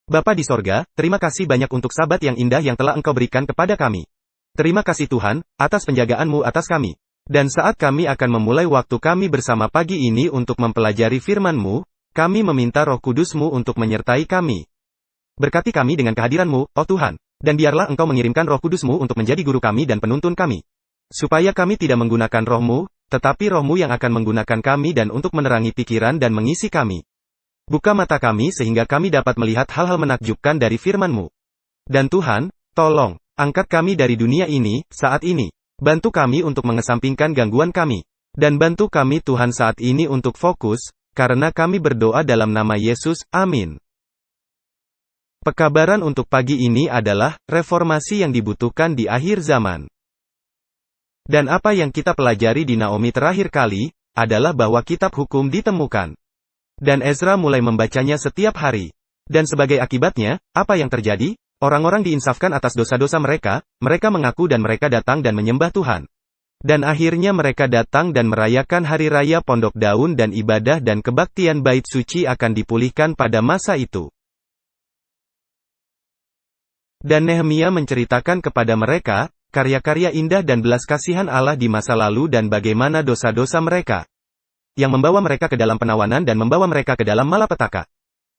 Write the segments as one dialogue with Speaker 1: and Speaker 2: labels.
Speaker 1: Bapa di sorga, terima kasih banyak untuk Sabat yang indah yang telah Engkau berikan kepada kami. Terima kasih Tuhan, atas penjagaan-Mu atas kami. Dan saat kami akan memulai waktu kami bersama pagi ini untuk mempelajari firman-Mu, kami meminta Roh Kudus-Mu untuk menyertai kami. Berkati kami dengan kehadiran-Mu, oh Tuhan. Dan biarlah Engkau mengirimkan Roh Kudus-Mu untuk menjadi guru kami dan penuntun kami. Supaya kami tidak menggunakan Roh-Mu, tetapi Roh-Mu yang akan menggunakan kami dan untuk menerangi pikiran dan mengisi kami. Buka mata kami sehingga kami dapat melihat hal-hal menakjubkan dari firman-Mu. Dan Tuhan, tolong, angkat kami dari dunia ini, saat ini. Bantu kami untuk mengesampingkan gangguan kami. Dan bantu kami Tuhan saat ini untuk fokus, karena kami berdoa dalam nama Yesus, amin. Pekabaran untuk pagi ini adalah, reformasi yang dibutuhkan di akhir zaman. Dan apa yang kita pelajari di Naomi terakhir kali, adalah bahwa kitab hukum ditemukan. Dan Ezra mulai membacanya setiap hari. Dan sebagai akibatnya, apa yang terjadi? Orang-orang diinsafkan atas dosa-dosa mereka, mereka mengaku dan mereka datang dan menyembah Tuhan. Dan akhirnya mereka datang dan merayakan hari raya Pondok Daun dan ibadah dan kebaktian bait suci akan dipulihkan pada masa itu. Dan Nehemia menceritakan kepada mereka, karya-karya indah dan belas kasihan Allah di masa lalu dan bagaimana dosa-dosa mereka yang membawa mereka ke dalam penawanan dan membawa mereka ke dalam malapetaka.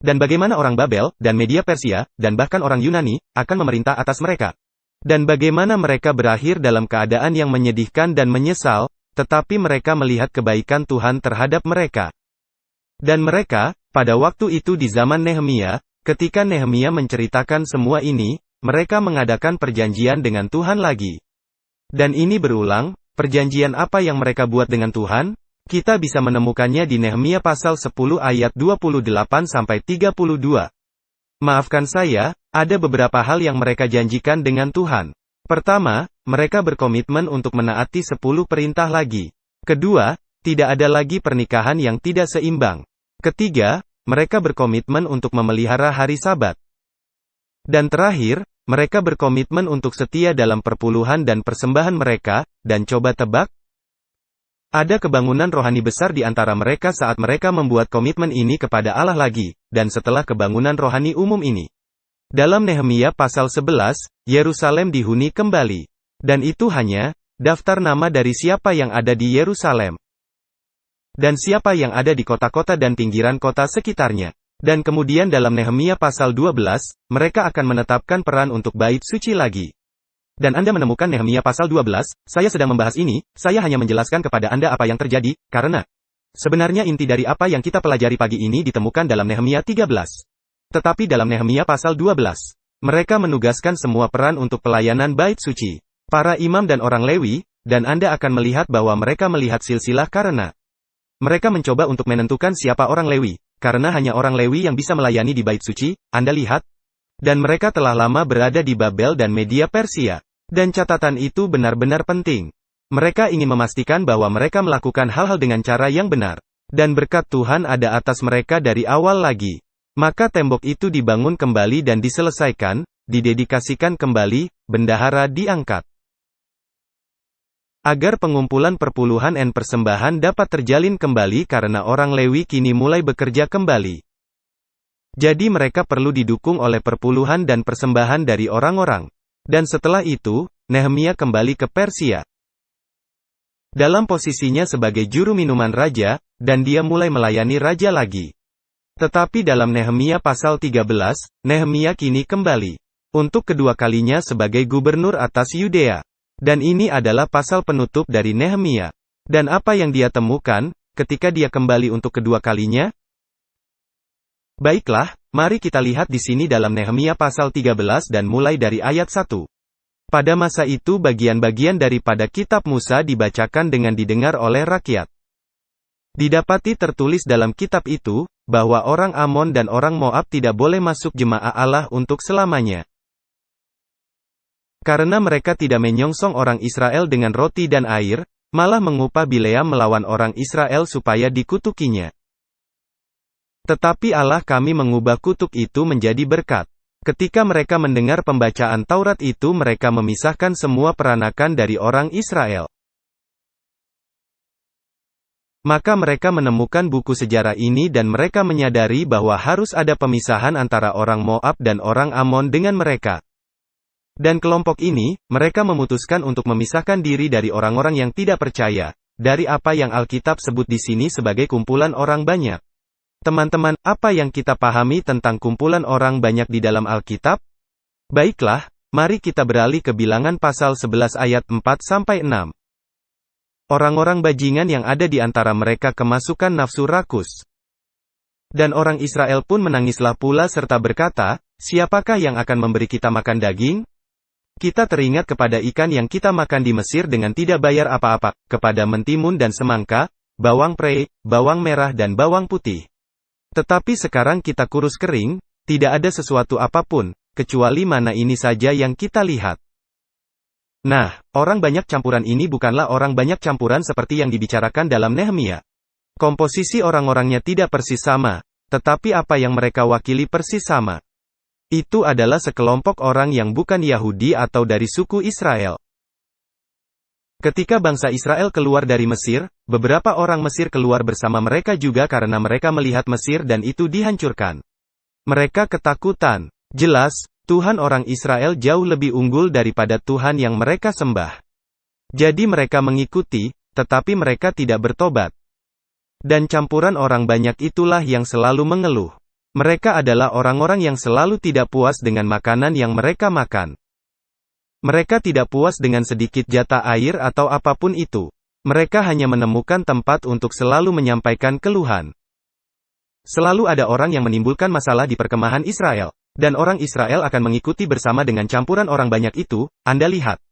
Speaker 1: Dan bagaimana orang Babel, dan Media Persia, dan bahkan orang Yunani, akan memerintah atas mereka. Dan bagaimana mereka berakhir dalam keadaan yang menyedihkan dan menyesal, tetapi mereka melihat kebaikan Tuhan terhadap mereka. Dan mereka, pada waktu itu di zaman Nehemia, ketika Nehemia menceritakan semua ini, mereka mengadakan perjanjian dengan Tuhan lagi. Dan ini berulang, perjanjian apa yang mereka buat dengan Tuhan? Kita bisa menemukannya di Nehemia pasal 10 ayat 28-32. Maafkan saya, ada beberapa hal yang mereka janjikan dengan Tuhan. Pertama, mereka berkomitmen untuk menaati 10 perintah lagi. Kedua, tidak ada lagi pernikahan yang tidak seimbang. Ketiga, mereka berkomitmen untuk memelihara hari Sabat. Dan terakhir, mereka berkomitmen untuk setia dalam perpuluhan dan persembahan mereka, dan coba tebak? Ada kebangunan rohani besar di antara mereka saat mereka membuat komitmen ini kepada Allah lagi, dan setelah kebangunan rohani umum ini. Dalam Nehemia pasal 11, Yerusalem dihuni kembali. Dan itu hanya, daftar nama dari siapa yang ada di Yerusalem. Dan siapa yang ada di kota-kota dan pinggiran kota sekitarnya. Dan kemudian dalam Nehemia pasal 12, mereka akan menetapkan peran untuk bait suci lagi. Dan Anda menemukan Nehemia pasal 12, saya sedang membahas ini, saya hanya menjelaskan kepada Anda apa yang terjadi, karena sebenarnya inti dari apa yang kita pelajari pagi ini ditemukan dalam Nehemia 13. Tetapi dalam Nehemia pasal 12, mereka menugaskan semua peran untuk pelayanan bait suci, para imam dan orang Lewi, dan Anda akan melihat bahwa mereka melihat silsilah karena mereka mencoba untuk menentukan siapa orang Lewi, karena hanya orang Lewi yang bisa melayani di bait suci, Anda lihat. Dan mereka telah lama berada di Babel dan Media Persia. Dan catatan itu benar-benar penting. Mereka ingin memastikan bahwa mereka melakukan hal-hal dengan cara yang benar. Dan berkat Tuhan ada atas mereka dari awal lagi. Maka tembok itu dibangun kembali dan diselesaikan, didedikasikan kembali, bendahara diangkat. Agar pengumpulan perpuluhan dan persembahan dapat terjalin kembali karena orang Lewi kini mulai bekerja kembali. Jadi mereka perlu didukung oleh perpuluhan dan persembahan dari orang-orang. Dan setelah itu, Nehemia kembali ke Persia. Dalam posisinya sebagai juru minuman raja, dan dia mulai melayani raja lagi. Tetapi dalam Nehemia pasal 13, Nehemia kini kembali. Untuk kedua kalinya sebagai gubernur atas Yudea. Dan ini adalah pasal penutup dari Nehemia. Dan apa yang dia temukan, ketika dia kembali untuk kedua kalinya? Baiklah, mari kita lihat di sini dalam Nehemia pasal 13 dan mulai dari ayat 1. Pada masa itu bagian-bagian daripada kitab Musa dibacakan dengan didengar oleh rakyat. Didapati tertulis dalam kitab itu, bahwa orang Amon dan orang Moab tidak boleh masuk jemaah Allah untuk selamanya. Karena mereka tidak menyongsong orang Israel dengan roti dan air, malah mengupah Bileam melawan orang Israel supaya dikutukinya. Tetapi Allah kami mengubah kutuk itu menjadi berkat. Ketika mereka mendengar pembacaan Taurat itu mereka memisahkan semua peranakan dari orang Israel. Maka mereka menemukan buku sejarah ini dan mereka menyadari bahwa harus ada pemisahan antara orang Moab dan orang Amon dengan mereka. Dan kelompok ini, mereka memutuskan untuk memisahkan diri dari orang-orang yang tidak percaya, dari apa yang Alkitab sebut di sini sebagai kumpulan orang banyak. Teman-teman, apa yang kita pahami tentang kumpulan orang banyak di dalam Alkitab? Baiklah, mari kita beralih ke Bilangan pasal 11 ayat 4-6. Orang-orang bajingan yang ada di antara mereka kemasukan nafsu rakus. Dan orang Israel pun menangislah pula serta berkata, siapakah yang akan memberi kita makan daging? Kita teringat kepada ikan yang kita makan di Mesir dengan tidak bayar apa-apa, kepada mentimun dan semangka, bawang prei, bawang merah dan bawang putih. Tetapi sekarang kita kurus kering, tidak ada sesuatu apapun, kecuali mana ini saja yang kita lihat. Nah, orang banyak campuran ini bukanlah orang banyak campuran seperti yang dibicarakan dalam Nehemia. Komposisi orang-orangnya tidak persis sama, tetapi apa yang mereka wakili persis sama. Itu adalah sekelompok orang yang bukan Yahudi atau dari suku Israel. Ketika bangsa Israel keluar dari Mesir, beberapa orang Mesir keluar bersama mereka juga karena mereka melihat Mesir dan itu dihancurkan. Mereka ketakutan. Jelas, Tuhan orang Israel jauh lebih unggul daripada Tuhan yang mereka sembah. Jadi mereka mengikuti, tetapi mereka tidak bertobat. Dan campuran orang banyak itulah yang selalu mengeluh. Mereka adalah orang-orang yang selalu tidak puas dengan makanan yang mereka makan. Mereka tidak puas dengan sedikit jatah air atau apapun itu. Mereka hanya menemukan tempat untuk selalu menyampaikan keluhan. Selalu ada orang yang menimbulkan masalah di perkemahan Israel. Dan orang Israel akan mengikuti bersama dengan campuran orang banyak itu, Anda lihat.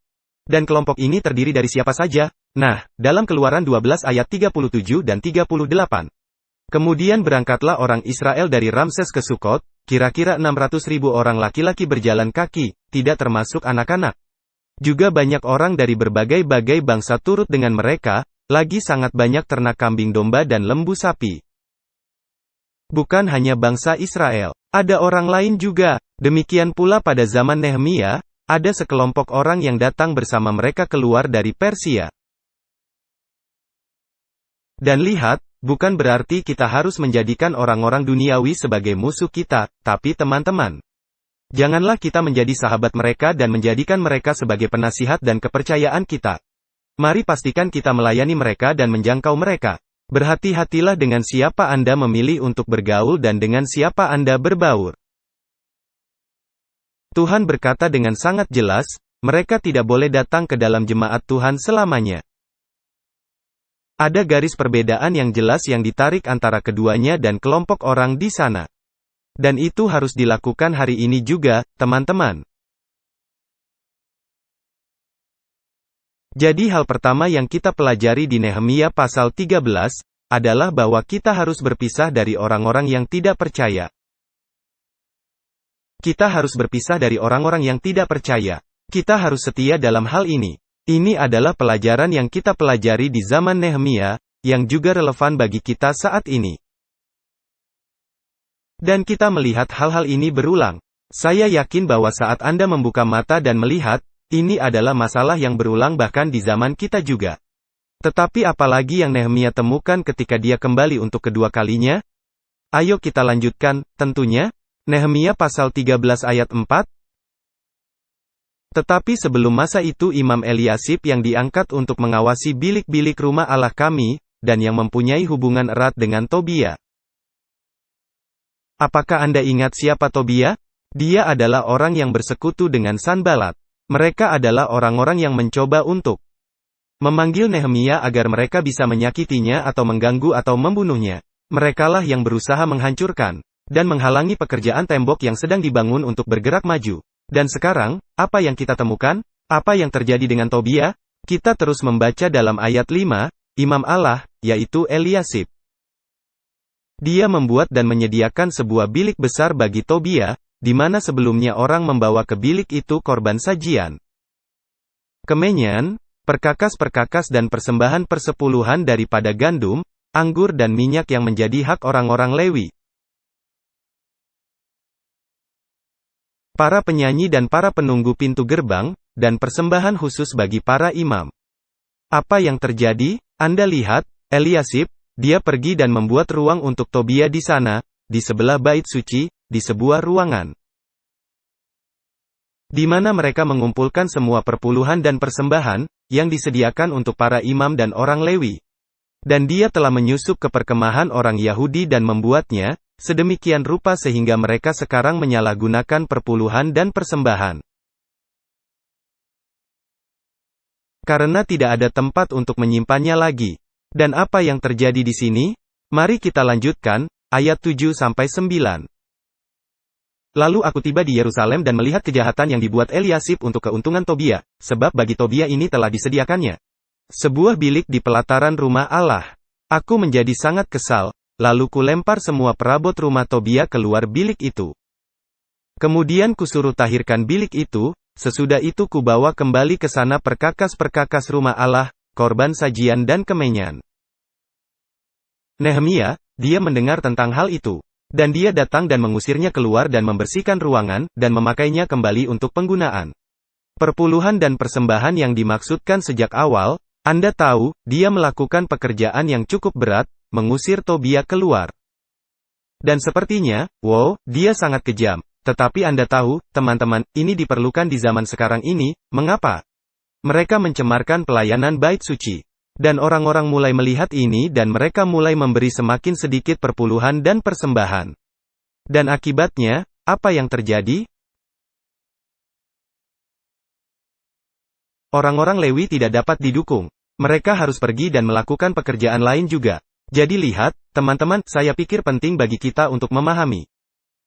Speaker 1: Dan kelompok ini terdiri dari siapa saja? Nah, dalam Keluaran 12 ayat 37 dan 38. Kemudian berangkatlah orang Israel dari Ramses ke Sukot, kira-kira 600.000 orang laki-laki berjalan kaki, tidak termasuk anak-anak. Juga banyak orang dari berbagai-bagai bangsa turut dengan mereka, lagi sangat banyak ternak kambing domba dan lembu sapi. Bukan hanya bangsa Israel, ada orang lain juga. Demikian pula pada zaman Nehemia, ada sekelompok orang yang datang bersama mereka keluar dari Persia. Dan lihat, bukan berarti kita harus menjadikan orang-orang duniawi sebagai musuh kita, tapi teman-teman. Janganlah kita menjadi sahabat mereka dan menjadikan mereka sebagai penasihat dan kepercayaan kita. Mari pastikan kita melayani mereka dan menjangkau mereka. Berhati-hatilah dengan siapa Anda memilih untuk bergaul dan dengan siapa Anda berbaur. Tuhan berkata dengan sangat jelas, mereka tidak boleh datang ke dalam jemaat Tuhan selamanya. Ada garis perbedaan yang jelas yang ditarik antara keduanya dan kelompok orang di sana. Dan itu harus dilakukan hari ini juga, teman-teman. Jadi hal pertama yang kita pelajari di Nehemia pasal 13, adalah bahwa kita harus berpisah dari orang-orang yang tidak percaya. Kita harus berpisah dari orang-orang yang tidak percaya. Kita harus setia dalam hal ini. Ini adalah pelajaran yang kita pelajari di zaman Nehemia, yang juga relevan bagi kita saat ini. Dan kita melihat hal-hal ini berulang. Saya yakin bahwa saat Anda membuka mata dan melihat, ini adalah masalah yang berulang bahkan di zaman kita juga. Tetapi apalagi yang Nehemia temukan ketika dia kembali untuk kedua kalinya? Ayo kita lanjutkan, tentunya. Nehemia pasal 13 ayat 4. Tetapi sebelum masa itu Imam Eliasib yang diangkat untuk mengawasi bilik-bilik rumah Allah kami, dan yang mempunyai hubungan erat dengan Tobia. Apakah Anda ingat siapa Tobia? Dia adalah orang yang bersekutu dengan Sanbalat. Mereka adalah orang-orang yang mencoba untuk memanggil Nehemia agar mereka bisa menyakitinya atau mengganggu atau membunuhnya. Merekalah yang berusaha menghancurkan dan menghalangi pekerjaan tembok yang sedang dibangun untuk bergerak maju. Dan sekarang, apa yang kita temukan? Apa yang terjadi dengan Tobia? Kita terus membaca dalam ayat 5, Imam Allah, yaitu Eliasib. Dia membuat dan menyediakan sebuah bilik besar bagi Tobia, di mana sebelumnya orang membawa ke bilik itu korban sajian. Kemenyan, perkakas-perkakas dan persembahan persepuluhan daripada gandum, anggur dan minyak yang menjadi hak orang-orang Lewi. Para penyanyi dan para penunggu pintu gerbang, dan persembahan khusus bagi para imam. Apa yang terjadi? Anda lihat, Eliasib, dia pergi dan membuat ruang untuk Tobia di sana, di sebelah bait suci, di sebuah ruangan di mana mereka mengumpulkan semua perpuluhan dan persembahan yang disediakan untuk para imam dan orang Lewi. Dan dia telah menyusup ke perkemahan orang Yahudi dan membuatnya sedemikian rupa sehingga mereka sekarang menyalahgunakan perpuluhan dan persembahan. Karena tidak ada tempat untuk menyimpannya lagi. Dan apa yang terjadi di sini? Mari kita lanjutkan, ayat 7-9. Lalu aku tiba di Yerusalem dan melihat kejahatan yang dibuat Eliasib untuk keuntungan Tobia, sebab bagi Tobia ini telah disediakannya sebuah bilik di pelataran rumah Allah. Aku menjadi sangat kesal, lalu kulempar semua perabot rumah Tobia keluar bilik itu. Kemudian kusuruh tahirkan bilik itu. Sesudah itu kubawa kembali ke sana perkakas-perkakas rumah Allah, korban sajian dan kemenyan. Nehemia, dia mendengar tentang hal itu. Dan dia datang dan mengusirnya keluar dan membersihkan ruangan, dan memakainya kembali untuk penggunaan. Perpuluhan dan persembahan yang dimaksudkan sejak awal, Anda tahu, dia melakukan pekerjaan yang cukup berat, mengusir Tobia keluar. Dan sepertinya, wow, dia sangat kejam. Tetapi Anda tahu, teman-teman, ini diperlukan di zaman sekarang ini. Mengapa? Mereka mencemarkan pelayanan bait suci. Dan orang-orang mulai melihat ini dan mereka mulai memberi semakin sedikit perpuluhan dan persembahan. Dan akibatnya, apa yang terjadi? Orang-orang Lewi tidak dapat didukung. Mereka harus pergi dan melakukan pekerjaan lain juga. Jadi lihat, teman-teman, saya pikir penting bagi kita untuk memahami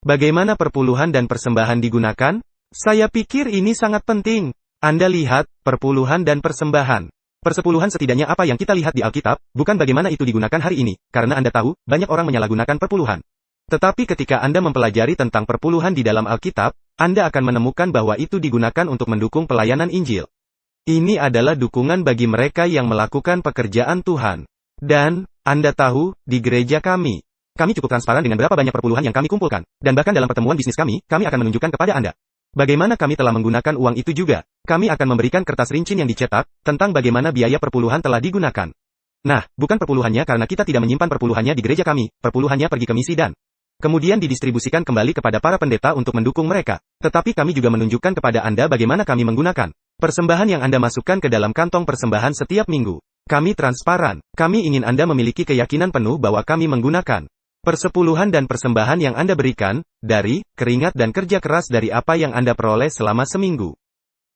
Speaker 1: bagaimana perpuluhan dan persembahan digunakan? Saya pikir ini sangat penting. Anda lihat, perpuluhan dan persembahan. Persepuluhan setidaknya apa yang kita lihat di Alkitab, bukan bagaimana itu digunakan hari ini, karena Anda tahu, banyak orang menyalahgunakan perpuluhan. Tetapi ketika Anda mempelajari tentang perpuluhan di dalam Alkitab, Anda akan menemukan bahwa itu digunakan untuk mendukung pelayanan Injil. Ini adalah dukungan bagi mereka yang melakukan pekerjaan Tuhan. Dan, Anda tahu, di gereja kami cukup transparan dengan berapa banyak perpuluhan yang kami kumpulkan. Dan bahkan dalam pertemuan bisnis kami akan menunjukkan kepada Anda bagaimana kami telah menggunakan uang itu juga. Kami akan memberikan kertas rincin yang dicetak, tentang bagaimana biaya perpuluhan telah digunakan. Nah, bukan perpuluhannya karena kita tidak menyimpan perpuluhannya di gereja kami, perpuluhannya pergi ke misi dan kemudian didistribusikan kembali kepada para pendeta untuk mendukung mereka. Tetapi kami juga menunjukkan kepada Anda bagaimana kami menggunakan persembahan yang Anda masukkan ke dalam kantong persembahan setiap minggu. Kami transparan. Kami ingin Anda memiliki keyakinan penuh bahwa kami menggunakan persepuluhan dan persembahan yang Anda berikan, dari keringat dan kerja keras dari apa yang Anda peroleh selama seminggu.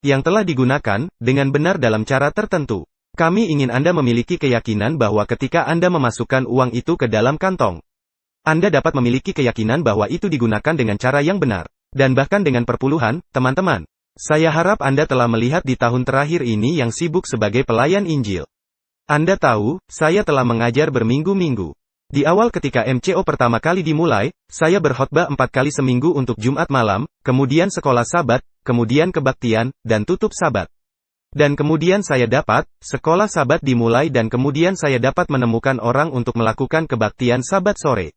Speaker 1: Yang telah digunakan, dengan benar dalam cara tertentu. Kami ingin Anda memiliki keyakinan bahwa ketika Anda memasukkan uang itu ke dalam kantong, Anda dapat memiliki keyakinan bahwa itu digunakan dengan cara yang benar. Dan bahkan dengan perpuluhan, teman-teman. Saya harap Anda telah melihat di tahun terakhir ini yang sibuk sebagai pelayan Injil. Anda tahu, saya telah mengajar berminggu-minggu. Di awal ketika MCO pertama kali dimulai, saya berkhotbah 4 kali seminggu untuk Jumat malam, kemudian sekolah Sabat, kemudian kebaktian, dan tutup Sabat. Dan kemudian saya dapat, sekolah Sabat dimulai dan kemudian saya dapat menemukan orang untuk melakukan kebaktian Sabat sore.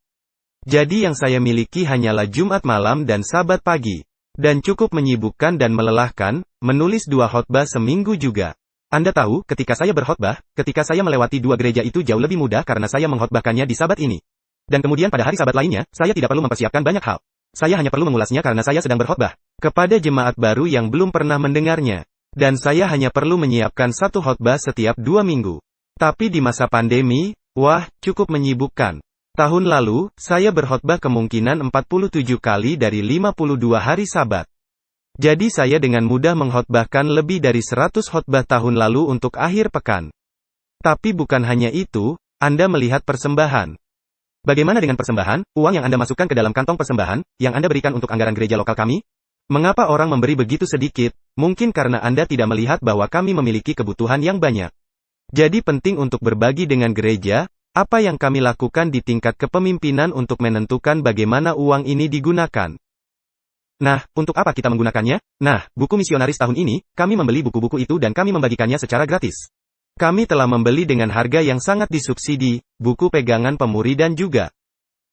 Speaker 1: Jadi yang saya miliki hanyalah Jumat malam dan Sabat pagi. Dan cukup menyibukkan dan melelahkan, menulis 2 khotbah seminggu juga. Anda tahu, ketika saya berkhotbah, ketika saya melewati 2 gereja itu jauh lebih mudah karena saya mengkhotbahkannya di Sabat ini. Dan kemudian pada hari Sabat lainnya, saya tidak perlu mempersiapkan banyak hal. Saya hanya perlu mengulasnya karena saya sedang berkhotbah kepada jemaat baru yang belum pernah mendengarnya. Dan saya hanya perlu menyiapkan 1 khotbah setiap 2 minggu. Tapi di masa pandemi, wah, cukup menyibukkan. Tahun lalu, saya berkhotbah kemungkinan 47 kali dari 52 hari Sabat. Jadi saya dengan mudah mengkhotbahkan lebih dari 100 khotbah tahun lalu untuk akhir pekan. Tapi bukan hanya itu, Anda melihat persembahan. Bagaimana dengan persembahan, uang yang Anda masukkan ke dalam kantong persembahan, yang Anda berikan untuk anggaran gereja lokal kami? Mengapa orang memberi begitu sedikit? Mungkin karena Anda tidak melihat bahwa kami memiliki kebutuhan yang banyak. Jadi penting untuk berbagi dengan gereja, apa yang kami lakukan di tingkat kepemimpinan untuk menentukan bagaimana uang ini digunakan. Nah, untuk apa kita menggunakannya? Nah, buku misionaris tahun ini, kami membeli buku-buku itu dan kami membagikannya secara gratis. Kami telah membeli dengan harga yang sangat disubsidi, buku pegangan pemuri dan juga.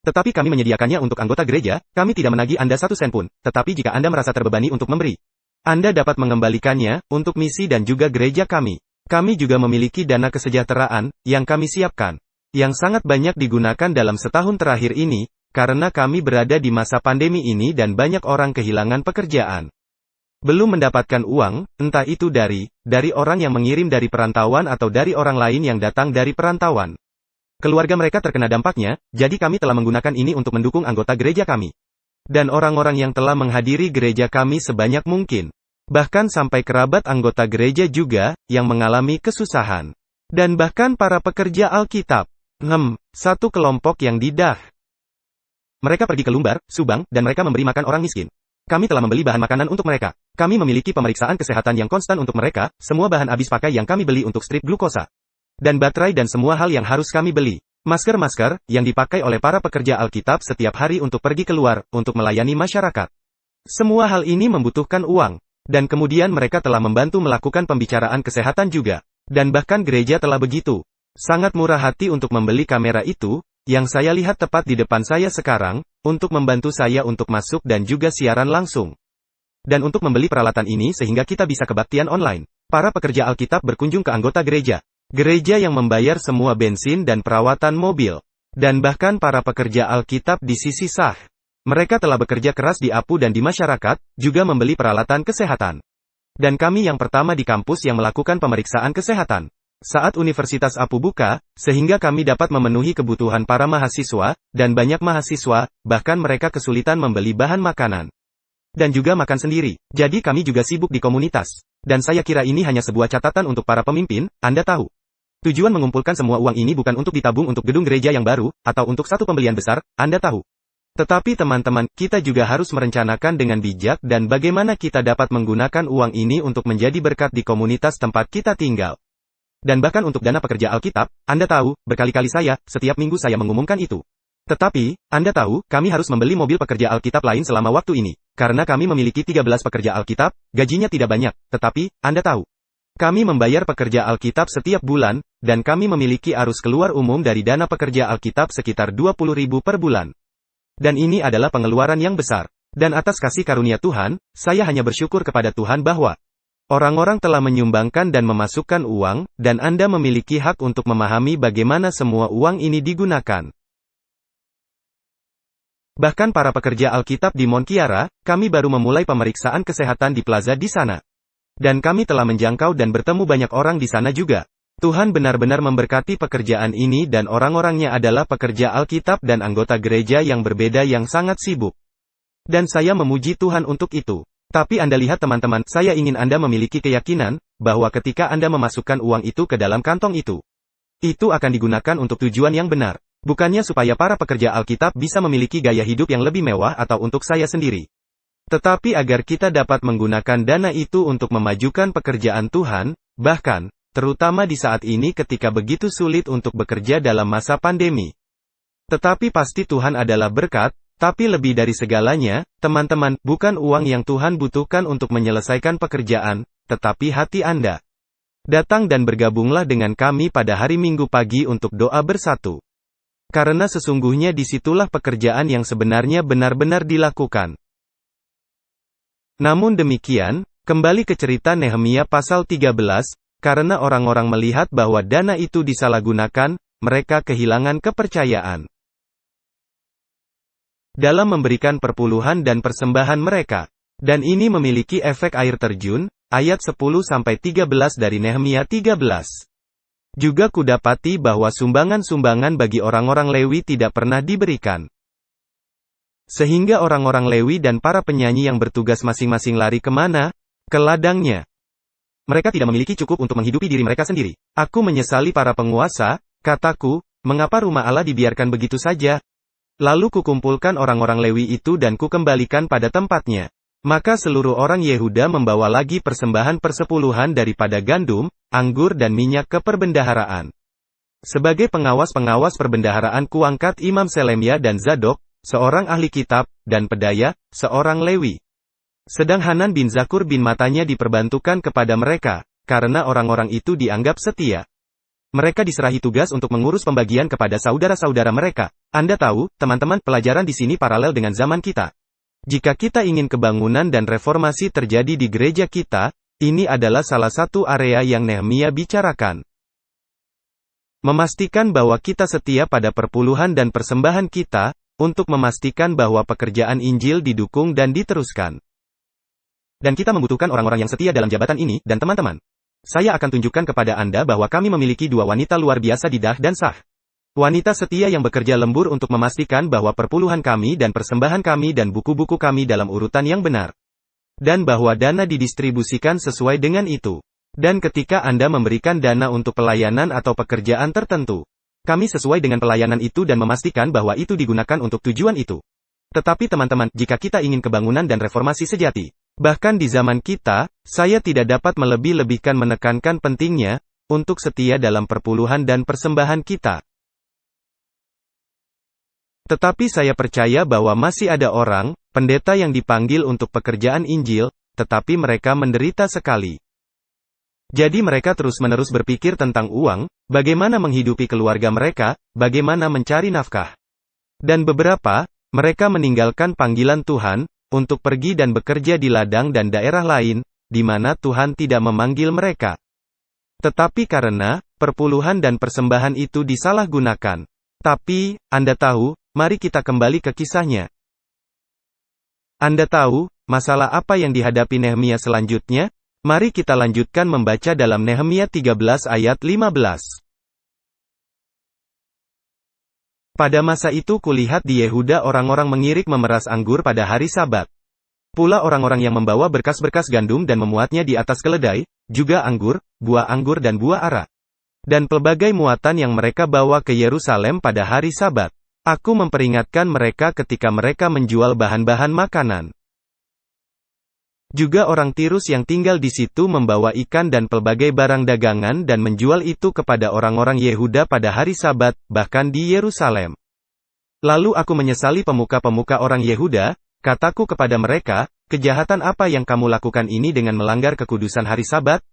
Speaker 1: Tetapi kami menyediakannya untuk anggota gereja, kami tidak menagih Anda 1 sen pun, tetapi jika Anda merasa terbebani untuk memberi, Anda dapat mengembalikannya, untuk misi dan juga gereja kami. Kami juga memiliki dana kesejahteraan, yang kami siapkan. yang sangat banyak digunakan dalam setahun terakhir ini, karena kami berada di masa pandemi ini dan banyak orang kehilangan pekerjaan. Belum mendapatkan uang, entah itu dari orang yang mengirim dari perantauan atau dari orang lain yang datang dari perantauan. Keluarga mereka terkena dampaknya, jadi kami telah menggunakan ini untuk mendukung anggota gereja kami. Dan orang-orang yang telah menghadiri gereja kami sebanyak mungkin. Bahkan sampai kerabat anggota gereja juga, yang mengalami kesusahan. Dan bahkan para pekerja Alkitab. Satu kelompok yang didah. Mereka pergi ke Lumbar, Subang, dan mereka memberi makan orang miskin. Kami telah membeli bahan makanan untuk mereka. Kami memiliki pemeriksaan kesehatan yang konstan untuk mereka, semua bahan habis pakai yang kami beli untuk strip glukosa. Dan baterai dan semua hal yang harus kami beli. Masker-masker, yang dipakai oleh para pekerja Alkitab setiap hari untuk pergi keluar, untuk melayani masyarakat. Semua hal ini membutuhkan uang. Dan kemudian mereka telah membantu melakukan pembicaraan kesehatan juga. Dan bahkan gereja telah begitu. Sangat murah hati untuk membeli kamera itu, yang saya lihat tepat di depan saya sekarang, untuk membantu saya untuk masuk dan juga siaran langsung. Dan untuk membeli peralatan ini sehingga kita bisa kebaktian online. Para pekerja Alkitab berkunjung ke anggota gereja. Gereja yang membayar semua bensin dan perawatan mobil. Dan bahkan para pekerja Alkitab di sisi sah. Mereka telah bekerja keras di APU dan di masyarakat, juga membeli peralatan kesehatan. Dan kami yang pertama di kampus yang melakukan pemeriksaan kesehatan. Saat Universitas APU buka, sehingga kami dapat memenuhi kebutuhan para mahasiswa, dan banyak mahasiswa, bahkan mereka kesulitan membeli bahan makanan. Dan juga makan sendiri. Jadi kami juga sibuk di komunitas. Dan saya kira ini hanya sebuah catatan untuk para pemimpin, Anda tahu. Tujuan mengumpulkan semua uang ini bukan untuk ditabung untuk gedung gereja yang baru, atau untuk satu pembelian besar, Anda tahu. Tetapi teman-teman, kita juga harus merencanakan dengan bijak dan bagaimana kita dapat menggunakan uang ini untuk menjadi berkat di komunitas tempat kita tinggal. Dan bahkan untuk dana pekerja Alkitab, Anda tahu, berkali-kali setiap minggu saya mengumumkan itu. Tetapi, Anda tahu, kami harus membeli mobil pekerja Alkitab lain selama waktu ini. Karena kami memiliki 13 pekerja Alkitab, gajinya tidak banyak, tetapi, Anda tahu. Kami membayar pekerja Alkitab setiap bulan, dan kami memiliki arus keluar umum dari dana pekerja Alkitab sekitar 20.000 per bulan. Dan ini adalah pengeluaran yang besar. Dan atas kasih karunia Tuhan, saya hanya bersyukur kepada Tuhan bahwa orang-orang telah menyumbangkan dan memasukkan uang, dan Anda memiliki hak untuk memahami bagaimana semua uang ini digunakan. Bahkan para pekerja Alkitab di Mount Kiara, kami baru memulai pemeriksaan kesehatan di plaza di sana. Dan kami telah menjangkau dan bertemu banyak orang di sana juga. Tuhan benar-benar memberkati pekerjaan ini dan orang-orangnya adalah pekerja Alkitab dan anggota gereja yang berbeda yang sangat sibuk. Dan saya memuji Tuhan untuk itu. Tapi Anda lihat teman-teman, saya ingin Anda memiliki keyakinan, bahwa ketika Anda memasukkan uang itu ke dalam kantong itu akan digunakan untuk tujuan yang benar. Bukannya supaya para pekerja Alkitab bisa memiliki gaya hidup yang lebih mewah atau untuk saya sendiri. Tetapi agar kita dapat menggunakan dana itu untuk memajukan pekerjaan Tuhan, bahkan, terutama di saat ini ketika begitu sulit untuk bekerja dalam masa pandemi. Tetapi pasti Tuhan adalah berkat, tapi lebih dari segalanya, teman-teman, bukan uang yang Tuhan butuhkan untuk menyelesaikan pekerjaan, tetapi hati Anda. Datang dan bergabunglah dengan kami pada hari Minggu pagi untuk doa bersatu. Karena sesungguhnya disitulah pekerjaan yang sebenarnya benar-benar dilakukan. Namun demikian, kembali ke cerita Nehemia pasal 13, karena orang-orang melihat bahwa dana itu disalahgunakan, mereka kehilangan kepercayaan dalam memberikan perpuluhan dan persembahan mereka. Dan ini memiliki efek air terjun, ayat 10-13 dari Nehemia 13. Juga kudapati bahwa sumbangan-sumbangan bagi orang-orang Lewi tidak pernah diberikan. Sehingga orang-orang Lewi dan para penyanyi yang bertugas masing-masing lari kemana? Ke ladangnya. Mereka tidak memiliki cukup untuk menghidupi diri mereka sendiri. Aku menyesali para penguasa, kataku, mengapa rumah Allah dibiarkan begitu saja? Lalu kukumpulkan orang-orang Lewi itu dan kukembalikan pada tempatnya. Maka seluruh orang Yehuda membawa lagi persembahan persepuluhan daripada gandum, anggur dan minyak ke perbendaharaan. Sebagai pengawas-pengawas perbendaharaan kuangkat Imam Selemia dan Zadok, seorang ahli kitab, dan Pedaya, seorang Lewi. Sedang Hanan bin Zakur bin Matanya diperbantukan kepada mereka, karena orang-orang itu dianggap setia. Mereka diserahi tugas untuk mengurus pembagian kepada saudara-saudara mereka. Anda tahu, teman-teman, pelajaran di sini paralel dengan zaman kita. Jika kita ingin kebangunan dan reformasi terjadi di gereja kita, ini adalah salah satu area yang Nehemia bicarakan. Memastikan bahwa kita setia pada perpuluhan dan persembahan kita, untuk memastikan bahwa pekerjaan Injil didukung dan diteruskan. Dan kita membutuhkan orang-orang yang setia dalam jabatan ini, dan teman-teman. Saya akan tunjukkan kepada Anda bahwa kami memiliki dua wanita luar biasa di Dah dan Sah. Wanita setia yang bekerja lembur untuk memastikan bahwa perpuluhan kami dan persembahan kami dan buku-buku kami dalam urutan yang benar. Dan bahwa dana didistribusikan sesuai dengan itu. Dan ketika Anda memberikan dana untuk pelayanan atau pekerjaan tertentu, kami sesuai dengan pelayanan itu dan memastikan bahwa itu digunakan untuk tujuan itu. Tetapi teman-teman, jika kita ingin kebangunan dan reformasi sejati, bahkan di zaman kita, saya tidak dapat melebih-lebihkan menekankan pentingnya, untuk setia dalam perpuluhan dan persembahan kita. Tetapi saya percaya bahwa masih ada orang, pendeta yang dipanggil untuk pekerjaan Injil, tetapi mereka menderita sekali. Jadi mereka terus-menerus berpikir tentang uang, bagaimana menghidupi keluarga mereka, bagaimana mencari nafkah. Dan beberapa, mereka meninggalkan panggilan Tuhan, untuk pergi dan bekerja di ladang dan daerah lain, di mana Tuhan tidak memanggil mereka. Tetapi karena, perpuluhan dan persembahan itu disalahgunakan. Tapi, Anda tahu, mari kita kembali ke kisahnya. Anda tahu, masalah apa yang dihadapi Nehemia selanjutnya? Mari kita lanjutkan membaca dalam Nehemia 13 ayat 15. Pada masa itu kulihat di Yehuda orang-orang mengirik memeras anggur pada hari Sabat. Pula orang-orang yang membawa berkas-berkas gandum dan memuatnya di atas keledai, juga anggur, buah anggur dan buah ara. Dan pelbagai muatan yang mereka bawa ke Yerusalem pada hari Sabat. Aku memperingatkan mereka ketika mereka menjual bahan-bahan makanan. Juga orang Tirus yang tinggal di situ membawa ikan dan pelbagai barang dagangan dan menjual itu kepada orang-orang Yehuda pada hari Sabat, bahkan di Yerusalem. Lalu aku menyesali pemuka-pemuka orang Yehuda, kataku kepada mereka, kejahatan apa yang kamu lakukan ini dengan melanggar kekudusan hari Sabat?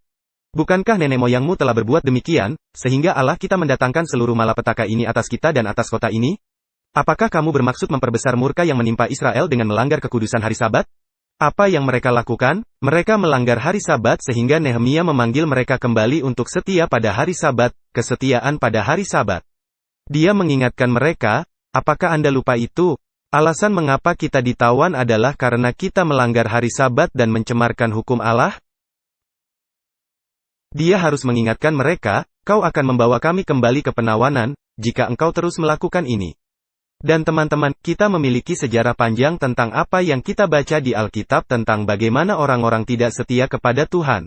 Speaker 1: Bukankah nenek moyangmu telah berbuat demikian, sehingga Allah kita mendatangkan seluruh malapetaka ini atas kita dan atas kota ini? Apakah kamu bermaksud memperbesar murka yang menimpa Israel dengan melanggar kekudusan hari Sabat? Apa yang mereka lakukan? Mereka melanggar hari Sabat sehingga Nehemia memanggil mereka kembali untuk setia pada hari Sabat, kesetiaan pada hari Sabat. Dia mengingatkan mereka, apakah Anda lupa itu? Alasan mengapa kita ditawan adalah karena kita melanggar hari Sabat dan mencemarkan hukum Allah? Dia harus mengingatkan mereka, kau akan membawa kami kembali ke penawanan, jika engkau terus melakukan ini. Dan teman-teman, kita memiliki sejarah panjang tentang apa yang kita baca di Alkitab tentang bagaimana orang-orang tidak setia kepada Tuhan.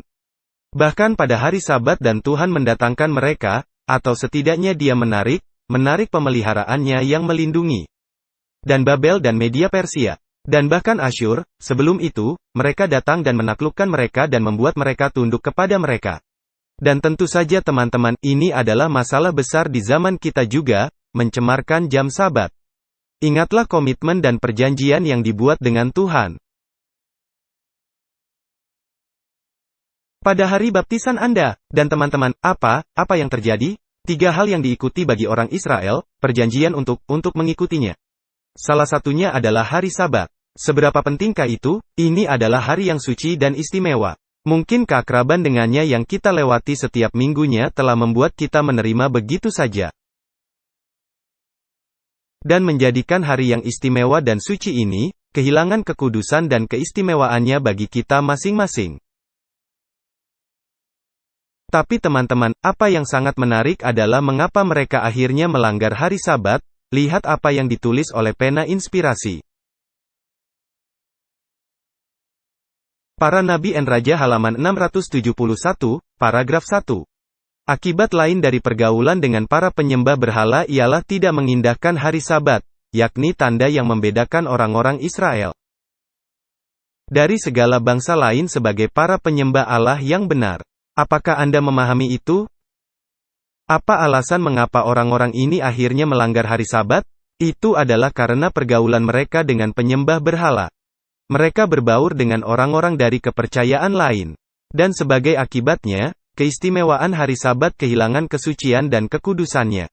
Speaker 1: Bahkan pada hari Sabat dan Tuhan mendatangkan mereka, atau setidaknya dia menarik pemeliharaannya yang melindungi. Dan Babel dan Media Persia. Dan bahkan Asyur, sebelum itu, mereka datang dan menaklukkan mereka dan membuat mereka tunduk kepada mereka. Dan tentu saja teman-teman, ini adalah masalah besar di zaman kita juga, mencemarkan jam Sabat. Ingatlah komitmen dan perjanjian yang dibuat dengan Tuhan. Pada hari baptisan Anda, dan teman-teman, apa yang terjadi? 3 hal yang diikuti bagi orang Israel, perjanjian untuk mengikutinya. Salah satunya adalah hari Sabat. Seberapa pentingkah itu? Ini adalah hari yang suci dan istimewa. Mungkin keakraban dengannya yang kita lewati setiap minggunya telah membuat kita menerima begitu saja. Dan menjadikan hari yang istimewa dan suci ini, kehilangan kekudusan dan keistimewaannya bagi kita masing-masing. Tapi teman-teman, apa yang sangat menarik adalah mengapa mereka akhirnya melanggar hari Sabat. Lihat apa yang ditulis oleh pena inspirasi. Para Nabi dan Raja halaman 671, paragraf 1. Akibat lain dari pergaulan dengan para penyembah berhala ialah tidak mengindahkan hari Sabat, yakni tanda yang membedakan orang-orang Israel dari segala bangsa lain sebagai para penyembah Allah yang benar. Apakah Anda memahami itu? Apa alasan mengapa orang-orang ini akhirnya melanggar hari Sabat? Itu adalah karena pergaulan mereka dengan penyembah berhala. Mereka berbaur dengan orang-orang dari kepercayaan lain. Dan sebagai akibatnya, keistimewaan hari Sabat kehilangan kesucian dan kekudusannya.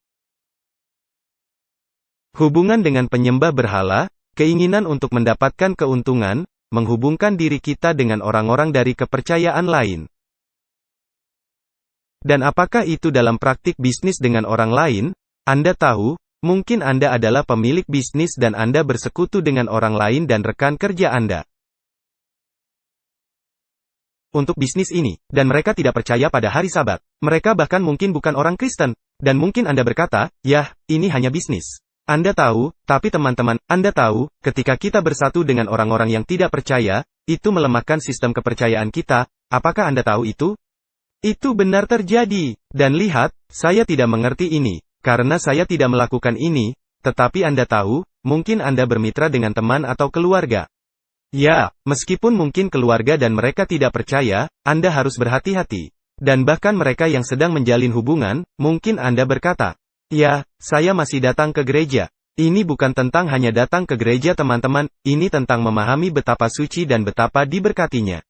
Speaker 1: Hubungan dengan penyembah berhala, keinginan untuk mendapatkan keuntungan, menghubungkan diri kita dengan orang-orang dari kepercayaan lain. Dan apakah itu dalam praktik bisnis dengan orang lain? Anda tahu, mungkin Anda adalah pemilik bisnis dan Anda bersekutu dengan orang lain dan rekan kerja Anda untuk bisnis ini, dan mereka tidak percaya pada hari Sabat. Mereka bahkan mungkin bukan orang Kristen, dan mungkin Anda berkata, "Yah, ini hanya bisnis." Anda tahu, tapi teman-teman, Anda tahu, ketika kita bersatu dengan orang-orang yang tidak percaya, itu melemahkan sistem kepercayaan kita. Apakah Anda tahu itu? Itu benar terjadi. Dan lihat, saya tidak mengerti ini, karena saya tidak melakukan ini, tetapi Anda tahu, mungkin Anda bermitra dengan teman atau keluarga. Ya, meskipun mungkin keluarga dan mereka tidak percaya, Anda harus berhati-hati. Dan bahkan mereka yang sedang menjalin hubungan, mungkin Anda berkata, "Ya, saya masih datang ke gereja." Ini bukan tentang hanya datang ke gereja teman-teman, ini tentang memahami betapa suci dan betapa diberkatinya.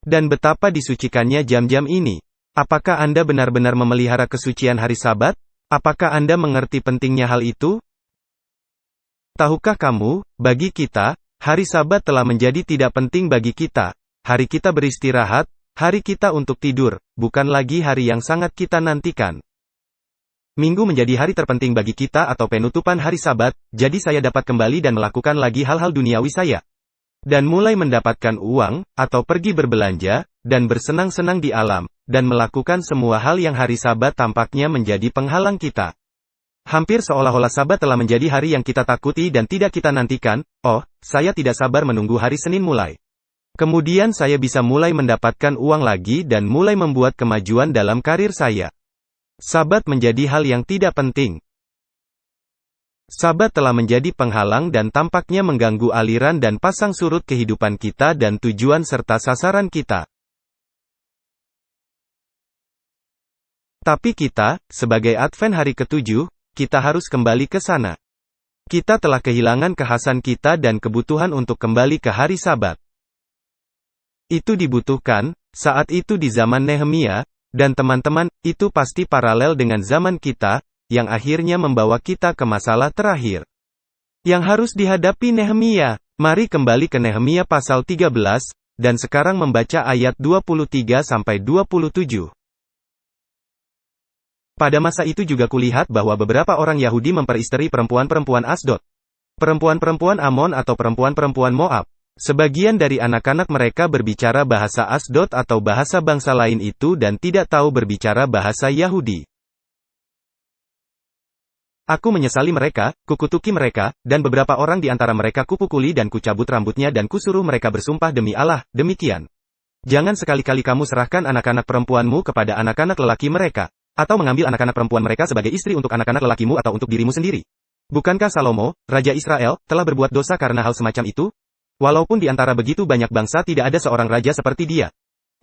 Speaker 1: Dan betapa disucikannya jam-jam ini. Apakah Anda benar-benar memelihara kesucian hari Sabat? Apakah Anda mengerti pentingnya hal itu? Tahukah kamu, bagi kita, hari Sabat telah menjadi tidak penting bagi kita. Hari kita beristirahat, hari kita untuk tidur, bukan lagi hari yang sangat kita nantikan. Minggu menjadi hari terpenting bagi kita atau penutupan hari Sabat, jadi saya dapat kembali dan melakukan lagi hal-hal duniawi saya. Dan mulai mendapatkan uang, atau pergi berbelanja, dan bersenang-senang di alam, dan melakukan semua hal yang hari Sabat tampaknya menjadi penghalang kita. Hampir seolah-olah Sabat telah menjadi hari yang kita takuti dan tidak kita nantikan. Oh, saya tidak sabar menunggu hari Senin mulai. Kemudian saya bisa mulai mendapatkan uang lagi dan mulai membuat kemajuan dalam karir saya. Sabat menjadi hal yang tidak penting. Sabat telah menjadi penghalang dan tampaknya mengganggu aliran dan pasang surut kehidupan kita dan tujuan serta sasaran kita. Tapi kita, sebagai Advent hari ke-7, kita harus kembali ke sana. Kita telah kehilangan kekhasan kita dan kebutuhan untuk kembali ke hari Sabat. Itu dibutuhkan, saat itu di zaman Nehemia, dan teman-teman, itu pasti paralel dengan zaman kita, yang akhirnya membawa kita ke masalah terakhir yang harus dihadapi Nehemia. Mari kembali ke Nehemia pasal 13, dan sekarang membaca ayat 23-27. Pada masa itu juga kulihat bahwa beberapa orang Yahudi memperisteri perempuan-perempuan Asdod, perempuan-perempuan Amon atau perempuan-perempuan Moab. Sebagian dari anak-anak mereka berbicara bahasa Asdod atau bahasa bangsa lain itu dan tidak tahu berbicara bahasa Yahudi. Aku menyesali mereka, kukutuki mereka, dan beberapa orang di antara mereka kupukuli dan kucabut rambutnya dan kusuruh mereka bersumpah demi Allah, demikian. Jangan sekali-kali kamu serahkan anak-anak perempuanmu kepada anak-anak lelaki mereka. Atau mengambil anak-anak perempuan mereka sebagai istri untuk anak-anak lelakimu atau untuk dirimu sendiri. Bukankah Salomo, Raja Israel, telah berbuat dosa karena hal semacam itu? Walaupun di antara begitu banyak bangsa tidak ada seorang raja seperti dia,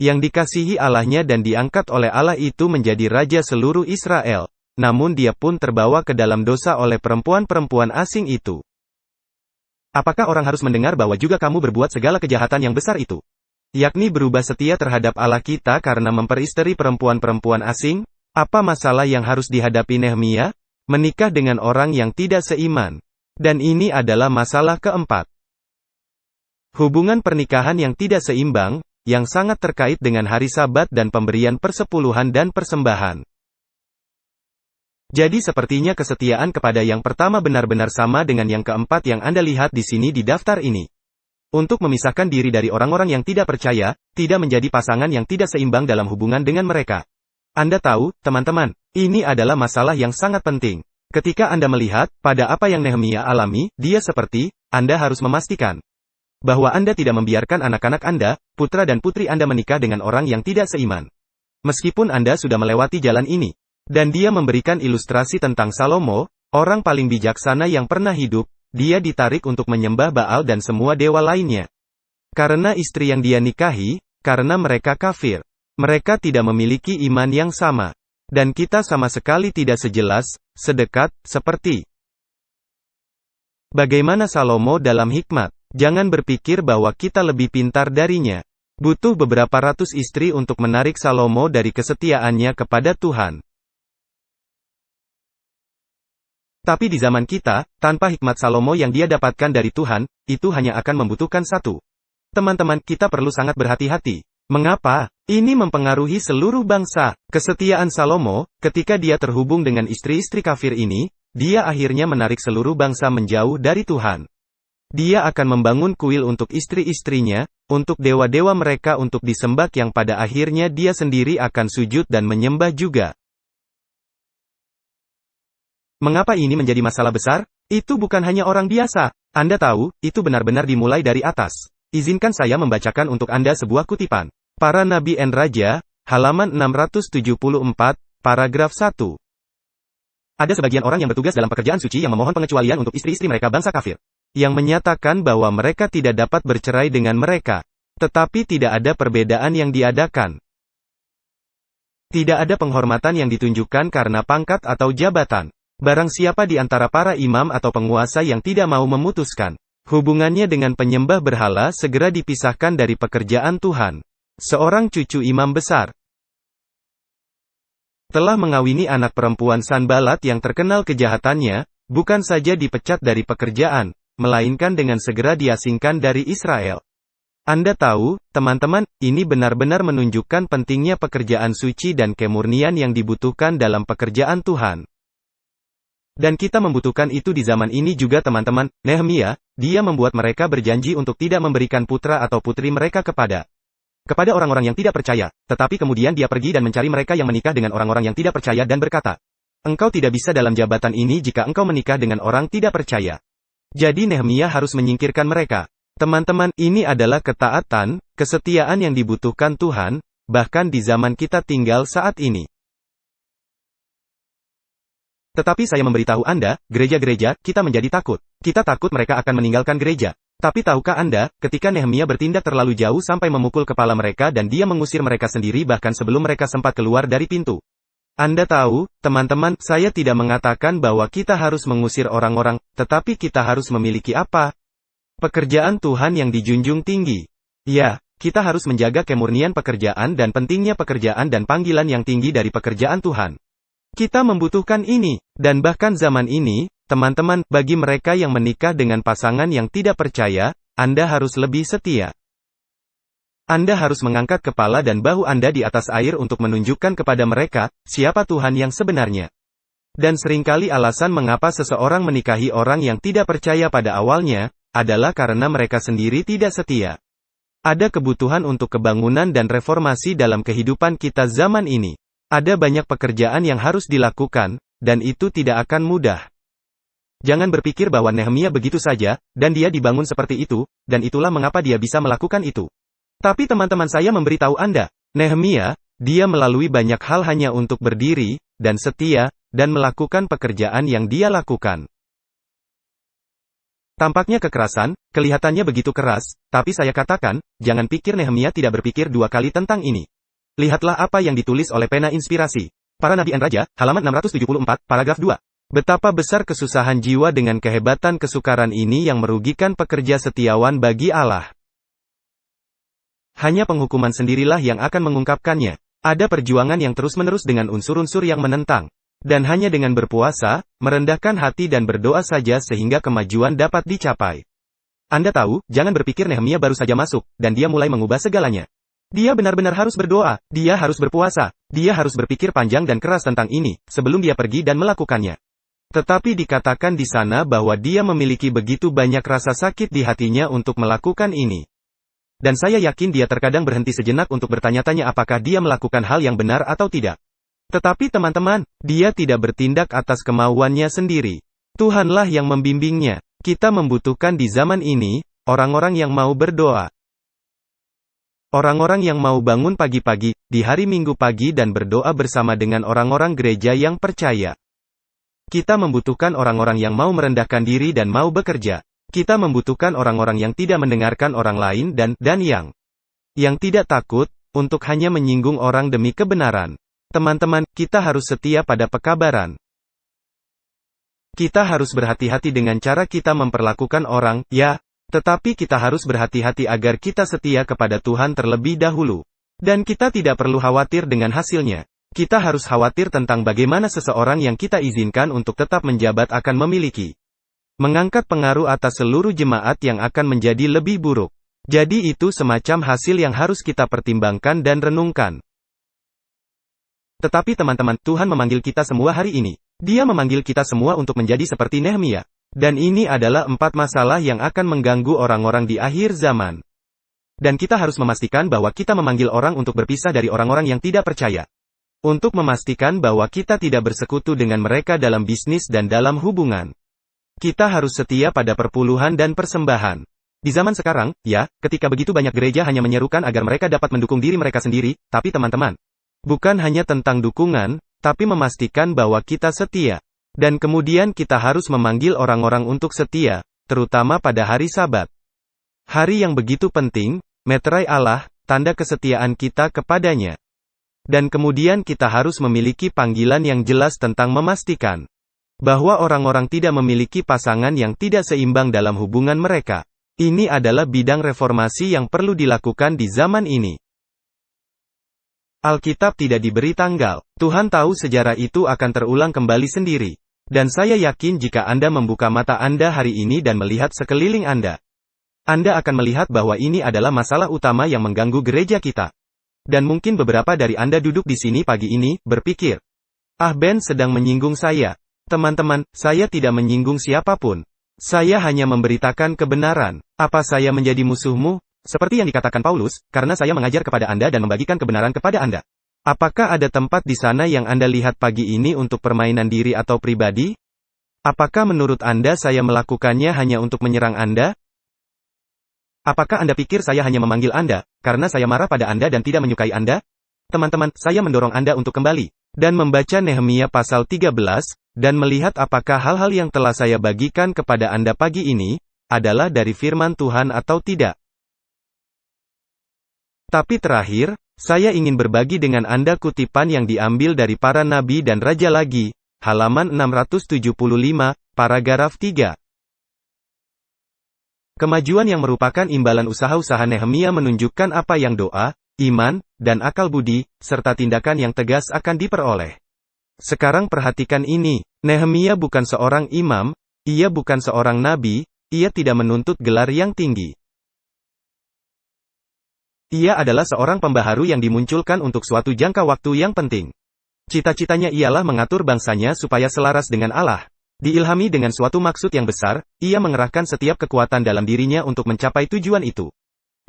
Speaker 1: yang dikasihi Allahnya dan diangkat oleh Allah itu menjadi raja seluruh Israel. Namun dia pun terbawa ke dalam dosa oleh perempuan-perempuan asing itu. Apakah orang harus mendengar bahwa juga kamu berbuat segala kejahatan yang besar itu? Yakni berubah setia terhadap Allah kita karena memperisteri perempuan-perempuan asing? Apa masalah yang harus dihadapi Nehemia? Menikah dengan orang yang tidak seiman. Dan ini adalah masalah keempat. Hubungan pernikahan yang tidak seimbang, yang sangat terkait dengan hari Sabat dan pemberian persepuluhan dan persembahan. Jadi sepertinya kesetiaan kepada yang pertama benar-benar sama dengan yang keempat yang Anda lihat di sini di daftar ini. Untuk memisahkan diri dari orang-orang yang tidak percaya, tidak menjadi pasangan yang tidak seimbang dalam hubungan dengan mereka. Anda tahu, teman-teman, ini adalah masalah yang sangat penting. Ketika Anda melihat pada apa yang Nehemia alami, dia seperti, Anda harus memastikan bahwa Anda tidak membiarkan anak-anak Anda, putra dan putri Anda menikah dengan orang yang tidak seiman. Meskipun Anda sudah melewati jalan ini. Dan dia memberikan ilustrasi tentang Salomo, orang paling bijaksana yang pernah hidup, dia ditarik untuk menyembah Baal dan semua dewa lainnya. Karena istri yang dia nikahi, karena mereka kafir. Mereka tidak memiliki iman yang sama. Dan kita sama sekali tidak sejelas, sedekat, seperti bagaimana Salomo dalam hikmat. Jangan berpikir bahwa kita lebih pintar darinya. Butuh beberapa ratus istri untuk menarik Salomo dari kesetiaannya kepada Tuhan. Tapi di zaman kita, tanpa hikmat Salomo yang dia dapatkan dari Tuhan, itu hanya akan membutuhkan satu. Teman-teman, kita perlu sangat berhati-hati. Mengapa? Ini mempengaruhi seluruh bangsa. Kesetiaan Salomo, ketika dia terhubung dengan istri-istri kafir ini, dia akhirnya menarik seluruh bangsa menjauh dari Tuhan. Dia akan membangun kuil untuk istri-istrinya, untuk dewa-dewa mereka untuk disembah yang pada akhirnya dia sendiri akan sujud dan menyembah juga. Mengapa ini menjadi masalah besar? Itu bukan hanya orang biasa. Anda tahu, itu benar-benar dimulai dari atas. Izinkan saya membacakan untuk Anda sebuah kutipan. Para Nabi dan Raja, halaman 674, paragraf 1. Ada sebagian orang yang bertugas dalam pekerjaan suci yang memohon pengecualian untuk istri-istri mereka bangsa kafir. Yang menyatakan bahwa mereka tidak dapat bercerai dengan mereka. Tetapi tidak ada perbedaan yang diadakan. Tidak ada penghormatan yang ditunjukkan karena pangkat atau jabatan. Barang siapa di antara para imam atau penguasa yang tidak mau memutuskan hubungannya dengan penyembah berhala segera dipisahkan dari pekerjaan Tuhan. Seorang cucu imam besar telah mengawini anak perempuan Sanbalat yang terkenal kejahatannya, bukan saja dipecat dari pekerjaan, melainkan dengan segera diasingkan dari Israel. Anda tahu, teman-teman, ini benar-benar menunjukkan pentingnya pekerjaan suci dan kemurnian yang dibutuhkan dalam pekerjaan Tuhan. Dan kita membutuhkan itu di zaman ini juga teman-teman. Nehemia, dia membuat mereka berjanji untuk tidak memberikan putra atau putri mereka kepada orang-orang yang tidak percaya, tetapi kemudian dia pergi dan mencari mereka yang menikah dengan orang-orang yang tidak percaya dan berkata, engkau tidak bisa dalam jabatan ini jika engkau menikah dengan orang tidak percaya. Jadi Nehemia harus menyingkirkan mereka. Teman-teman, ini adalah ketaatan, kesetiaan yang dibutuhkan Tuhan, bahkan di zaman kita tinggal saat ini. Tetapi saya memberitahu Anda, gereja-gereja, kita menjadi takut. Kita takut mereka akan meninggalkan gereja. Tapi tahukah Anda, ketika Nehemia bertindak terlalu jauh sampai memukul kepala mereka dan dia mengusir mereka sendiri bahkan sebelum mereka sempat keluar dari pintu. Anda tahu, teman-teman, saya tidak mengatakan bahwa kita harus mengusir orang-orang, tetapi kita harus memiliki apa? Pekerjaan Tuhan yang dijunjung tinggi. Ya, kita harus menjaga kemurnian pekerjaan dan pentingnya pekerjaan dan panggilan yang tinggi dari pekerjaan Tuhan. Kita membutuhkan ini, dan bahkan zaman ini, teman-teman, bagi mereka yang menikah dengan pasangan yang tidak percaya, Anda harus lebih setia. Anda harus mengangkat kepala dan bahu Anda di atas air untuk menunjukkan kepada mereka, siapa Tuhan yang sebenarnya. Dan seringkali alasan mengapa seseorang menikahi orang yang tidak percaya pada awalnya, adalah karena mereka sendiri tidak setia. Ada kebutuhan untuk kebangunan dan reformasi dalam kehidupan kita zaman ini. Ada banyak pekerjaan yang harus dilakukan, dan itu tidak akan mudah. Jangan berpikir bahwa Nehemia begitu saja, dan dia dibangun seperti itu, dan itulah mengapa dia bisa melakukan itu. Tapi teman-teman saya memberitahu Anda, Nehemia, dia melalui banyak hal hanya untuk berdiri, dan setia, dan melakukan pekerjaan yang dia lakukan. Tampaknya kekerasan, kelihatannya begitu keras, tapi saya katakan, jangan pikir Nehemia tidak berpikir dua kali tentang ini. Lihatlah apa yang ditulis oleh pena inspirasi. Para Nabi dan Raja, halaman 674, paragraf 2. Betapa besar kesusahan jiwa dengan kehebatan kesukaran ini yang merugikan pekerja setiawan bagi Allah. Hanya penghukuman sendirilah yang akan mengungkapkannya. Ada perjuangan yang terus-menerus dengan unsur-unsur yang menentang. Dan hanya dengan berpuasa, merendahkan hati dan berdoa saja sehingga kemajuan dapat dicapai. Anda tahu, jangan berpikir Nehemia baru saja masuk, dan dia mulai mengubah segalanya. Dia benar-benar harus berdoa, dia harus berpuasa, dia harus berpikir panjang dan keras tentang ini, sebelum dia pergi dan melakukannya. Tetapi dikatakan di sana bahwa dia memiliki begitu banyak rasa sakit di hatinya untuk melakukan ini. Dan saya yakin dia terkadang berhenti sejenak untuk bertanya-tanya apakah dia melakukan hal yang benar atau tidak. Tetapi teman-teman, dia tidak bertindak atas kemauannya sendiri. Tuhanlah yang membimbingnya. Kita membutuhkan di zaman ini, orang-orang yang mau berdoa. Orang-orang yang mau bangun pagi-pagi, di hari Minggu pagi dan berdoa bersama dengan orang-orang gereja yang percaya. Kita membutuhkan orang-orang yang mau merendahkan diri dan mau bekerja. Kita membutuhkan orang-orang yang tidak mendengarkan orang lain dan yang tidak takut, untuk hanya menyinggung orang demi kebenaran. Teman-teman, kita harus setia pada pekabaran. Kita harus berhati-hati dengan cara kita memperlakukan orang, ya. Tetapi kita harus berhati-hati agar kita setia kepada Tuhan terlebih dahulu. Dan kita tidak perlu khawatir dengan hasilnya. Kita harus khawatir tentang bagaimana seseorang yang kita izinkan untuk tetap menjabat akan mengangkat pengaruh atas seluruh jemaat yang akan menjadi lebih buruk. Jadi itu semacam hasil yang harus kita pertimbangkan dan renungkan. Tetapi teman-teman, Tuhan memanggil kita semua hari ini. Dia memanggil kita semua untuk menjadi seperti Nehemia. Dan ini adalah 4 masalah yang akan mengganggu orang-orang di akhir zaman. Dan kita harus memastikan bahwa kita memanggil orang untuk berpisah dari orang-orang yang tidak percaya. Untuk memastikan bahwa kita tidak bersekutu dengan mereka dalam bisnis dan dalam hubungan. Kita harus setia pada perpuluhan dan persembahan. Di zaman sekarang, ya, ketika begitu banyak gereja hanya menyerukan agar mereka dapat mendukung diri mereka sendiri, tapi teman-teman, bukan hanya tentang dukungan, tapi memastikan bahwa kita setia. Dan kemudian kita harus memanggil orang-orang untuk setia, terutama pada hari Sabat. Hari yang begitu penting, meterai Allah, tanda kesetiaan kita kepadanya. Dan kemudian kita harus memiliki panggilan yang jelas tentang memastikan bahwa orang-orang tidak memiliki pasangan yang tidak seimbang dalam hubungan mereka. Ini adalah bidang reformasi yang perlu dilakukan di zaman ini. Alkitab tidak diberi tanggal. Tuhan tahu sejarah itu akan terulang kembali sendiri. Dan saya yakin jika Anda membuka mata Anda hari ini dan melihat sekeliling Anda akan melihat bahwa ini adalah masalah utama yang mengganggu gereja kita. Dan mungkin beberapa dari Anda duduk di sini pagi ini, berpikir, Ben sedang menyinggung saya. Teman-teman, saya tidak menyinggung siapapun. Saya hanya memberitakan kebenaran. Apa saya menjadi musuhmu? Seperti yang dikatakan Paulus, karena saya mengajar kepada Anda dan membagikan kebenaran kepada Anda. Apakah ada tempat di sana yang Anda lihat pagi ini untuk permainan diri atau pribadi? Apakah menurut Anda saya melakukannya hanya untuk menyerang Anda? Apakah Anda pikir saya hanya memanggil Anda, karena saya marah pada Anda dan tidak menyukai Anda? Teman-teman, saya mendorong Anda untuk kembali dan membaca Nehemia pasal 13, dan melihat apakah hal-hal yang telah saya bagikan kepada Anda pagi ini, adalah dari firman Tuhan atau tidak. Tapi terakhir, saya ingin berbagi dengan Anda kutipan yang diambil dari para nabi dan raja lagi, halaman 675, paragraf 3. Kemajuan yang merupakan imbalan usaha-usaha Nehemia menunjukkan apa yang doa, iman, dan akal budi, serta tindakan yang tegas akan diperoleh. Sekarang perhatikan ini, Nehemia bukan seorang imam, ia bukan seorang nabi, ia tidak menuntut gelar yang tinggi. Ia adalah seorang pembaharu yang dimunculkan untuk suatu jangka waktu yang penting. Cita-citanya ialah mengatur bangsanya supaya selaras dengan Allah. Diilhami dengan suatu maksud yang besar, ia mengerahkan setiap kekuatan dalam dirinya untuk mencapai tujuan itu.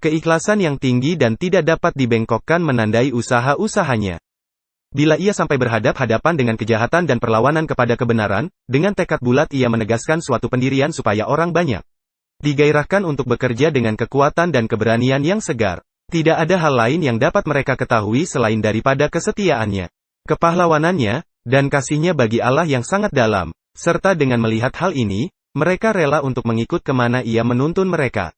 Speaker 1: Keikhlasan yang tinggi dan tidak dapat dibengkokkan menandai usaha-usahanya. Bila ia sampai berhadap-hadapan dengan kejahatan dan perlawanan kepada kebenaran, dengan tekad bulat ia menegaskan suatu pendirian supaya orang banyak digairahkan untuk bekerja dengan kekuatan dan keberanian yang segar. Tidak ada hal lain yang dapat mereka ketahui selain daripada kesetiaannya, kepahlawanannya, dan kasihnya bagi Allah yang sangat dalam. Serta dengan melihat hal ini, mereka rela untuk mengikut kemana ia menuntun mereka.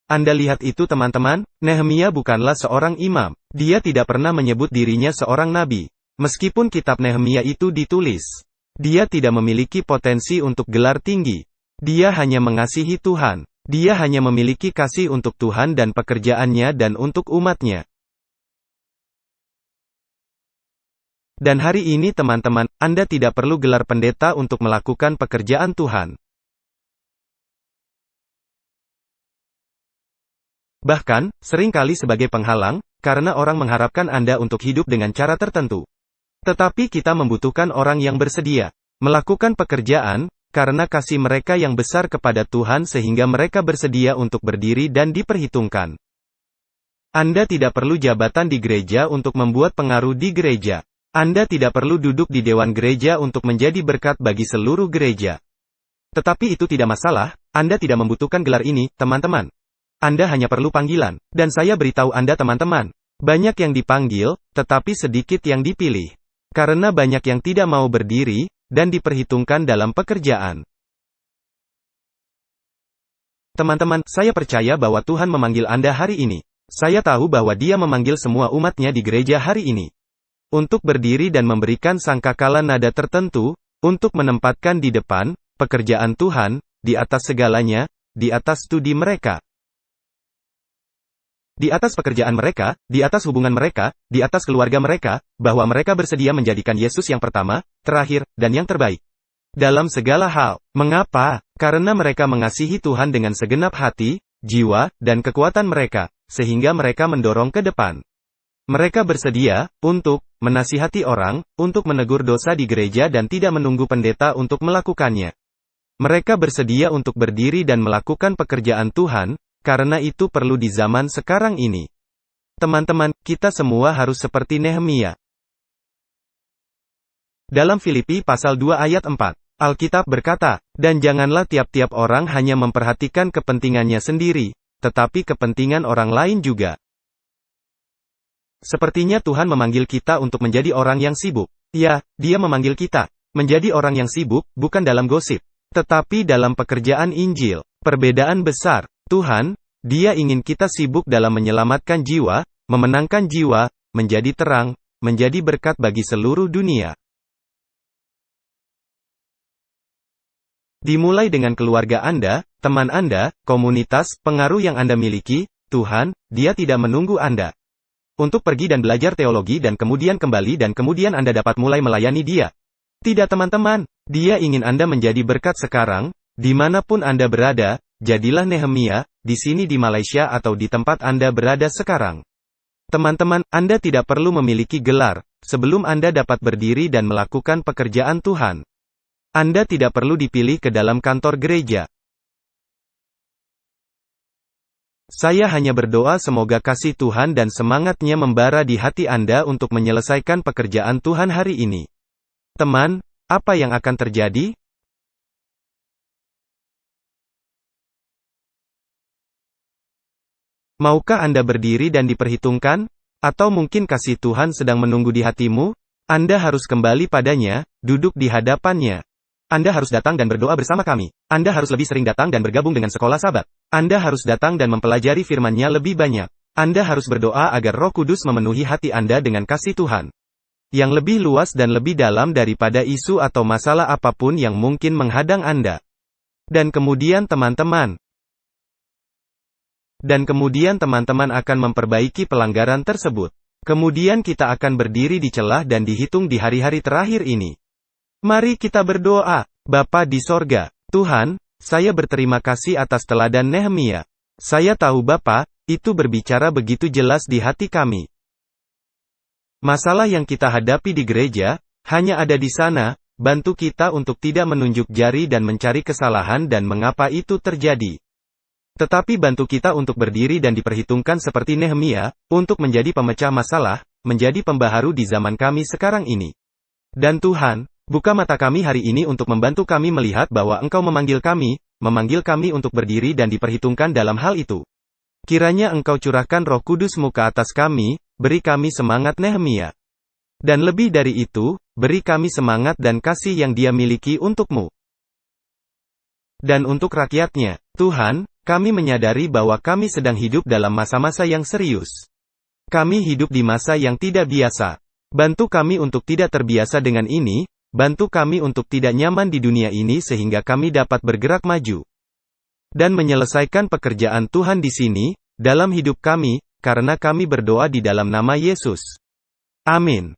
Speaker 1: Anda lihat itu teman-teman, Nehemia bukanlah seorang imam. Dia tidak pernah menyebut dirinya seorang nabi. Meskipun kitab Nehemia itu ditulis, dia tidak memiliki potensi untuk gelar tinggi. Dia hanya mengasihi Tuhan. Dia hanya memiliki kasih untuk Tuhan dan pekerjaannya dan untuk umatnya. Dan hari ini teman-teman, Anda tidak perlu gelar pendeta untuk melakukan pekerjaan Tuhan. Bahkan, seringkali sebagai penghalang, karena orang mengharapkan Anda untuk hidup dengan cara tertentu. Tetapi kita membutuhkan orang yang bersedia melakukan pekerjaan, karena kasih mereka yang besar kepada Tuhan sehingga mereka bersedia untuk berdiri dan diperhitungkan. Anda tidak perlu jabatan di gereja untuk membuat pengaruh di gereja. Anda tidak perlu duduk di dewan gereja untuk menjadi berkat bagi seluruh gereja. Tetapi itu tidak masalah, Anda tidak membutuhkan gelar ini, teman-teman. Anda hanya perlu panggilan. Dan saya beritahu Anda teman-teman, banyak yang dipanggil, tetapi sedikit yang dipilih. Karena banyak yang tidak mau berdiri, dan diperhitungkan dalam pekerjaan. Teman-teman, saya percaya bahwa Tuhan memanggil Anda hari ini. Saya tahu bahwa Dia memanggil semua umatnya di gereja hari ini. Untuk berdiri dan memberikan sangkakala nada tertentu, untuk menempatkan di depan, pekerjaan Tuhan, di atas segalanya, di atas studi mereka. Di atas pekerjaan mereka, di atas hubungan mereka, di atas keluarga mereka, bahwa mereka bersedia menjadikan Yesus yang pertama, terakhir, dan yang terbaik. Dalam segala hal. Mengapa? Karena mereka mengasihi Tuhan dengan segenap hati, jiwa, dan kekuatan mereka, sehingga mereka mendorong ke depan. Mereka bersedia untuk menasihati orang, untuk menegur dosa di gereja dan tidak menunggu pendeta untuk melakukannya. Mereka bersedia untuk berdiri dan melakukan pekerjaan Tuhan, karena itu perlu di zaman sekarang ini. Teman-teman, kita semua harus seperti Nehemia. Dalam Filipi pasal 2 ayat 4, Alkitab berkata, "Dan janganlah tiap-tiap orang hanya memperhatikan kepentingannya sendiri, tetapi kepentingan orang lain juga." Sepertinya Tuhan memanggil kita untuk menjadi orang yang sibuk. Ya, Dia memanggil kita menjadi orang yang sibuk, bukan dalam gosip, tetapi dalam pekerjaan Injil. Perbedaan besar. Tuhan, Dia ingin kita sibuk dalam menyelamatkan jiwa, memenangkan jiwa, menjadi terang, menjadi berkat bagi seluruh dunia. Dimulai dengan keluarga Anda, teman Anda, komunitas, pengaruh yang Anda miliki. Tuhan, Dia tidak menunggu Anda untuk pergi dan belajar teologi dan kemudian kembali dan kemudian Anda dapat mulai melayani Dia. Tidak teman-teman, Dia ingin Anda menjadi berkat sekarang, dimanapun Anda berada. Jadilah Nehemia, di sini di Malaysia atau di tempat Anda berada sekarang. Teman-teman, Anda tidak perlu memiliki gelar, sebelum Anda dapat berdiri dan melakukan pekerjaan Tuhan. Anda tidak perlu dipilih ke dalam kantor gereja. Saya hanya berdoa semoga kasih Tuhan dan semangatnya membara di hati Anda untuk menyelesaikan pekerjaan Tuhan hari ini. Teman, apa yang akan terjadi? Maukah Anda berdiri dan diperhitungkan? Atau mungkin kasih Tuhan sedang menunggu di hatimu? Anda harus kembali padanya, duduk di hadapannya. Anda harus datang dan berdoa bersama kami. Anda harus lebih sering datang dan bergabung dengan sekolah Sabat. Anda harus datang dan mempelajari firman-Nya lebih banyak. Anda harus berdoa agar Roh Kudus memenuhi hati Anda dengan kasih Tuhan yang lebih luas dan lebih dalam daripada isu atau masalah apapun yang mungkin menghadang Anda. Dan kemudian teman-teman akan memperbaiki pelanggaran tersebut. Kemudian kita akan berdiri di celah dan dihitung di hari-hari terakhir ini. Mari kita berdoa. Bapa di sorga, Tuhan, saya berterima kasih atas teladan Nehemia. Saya tahu Bapa, itu berbicara begitu jelas di hati kami. Masalah yang kita hadapi di gereja, hanya ada di sana. Bantu kita untuk tidak menunjuk jari dan mencari kesalahan dan mengapa itu terjadi. Tetapi bantu kita untuk berdiri dan diperhitungkan seperti Nehemia, untuk menjadi pemecah masalah, menjadi pembaharu di zaman kami sekarang ini. Dan Tuhan, buka mata kami hari ini untuk membantu kami melihat bahwa Engkau memanggil kami untuk berdiri dan diperhitungkan dalam hal itu. Kiranya Engkau curahkan Roh Kudus-Mu ke atas kami, beri kami semangat Nehemia. Dan lebih dari itu, beri kami semangat dan kasih yang Dia miliki untuk-Mu. Dan untuk rakyatnya, Tuhan, kami menyadari bahwa kami sedang hidup dalam masa-masa yang serius. Kami hidup di masa yang tidak biasa. Bantu kami untuk tidak terbiasa dengan ini. Bantu kami untuk tidak nyaman di dunia ini sehingga kami dapat bergerak maju dan menyelesaikan pekerjaan Tuhan di sini, dalam hidup kami, karena kami berdoa di dalam nama Yesus. Amin.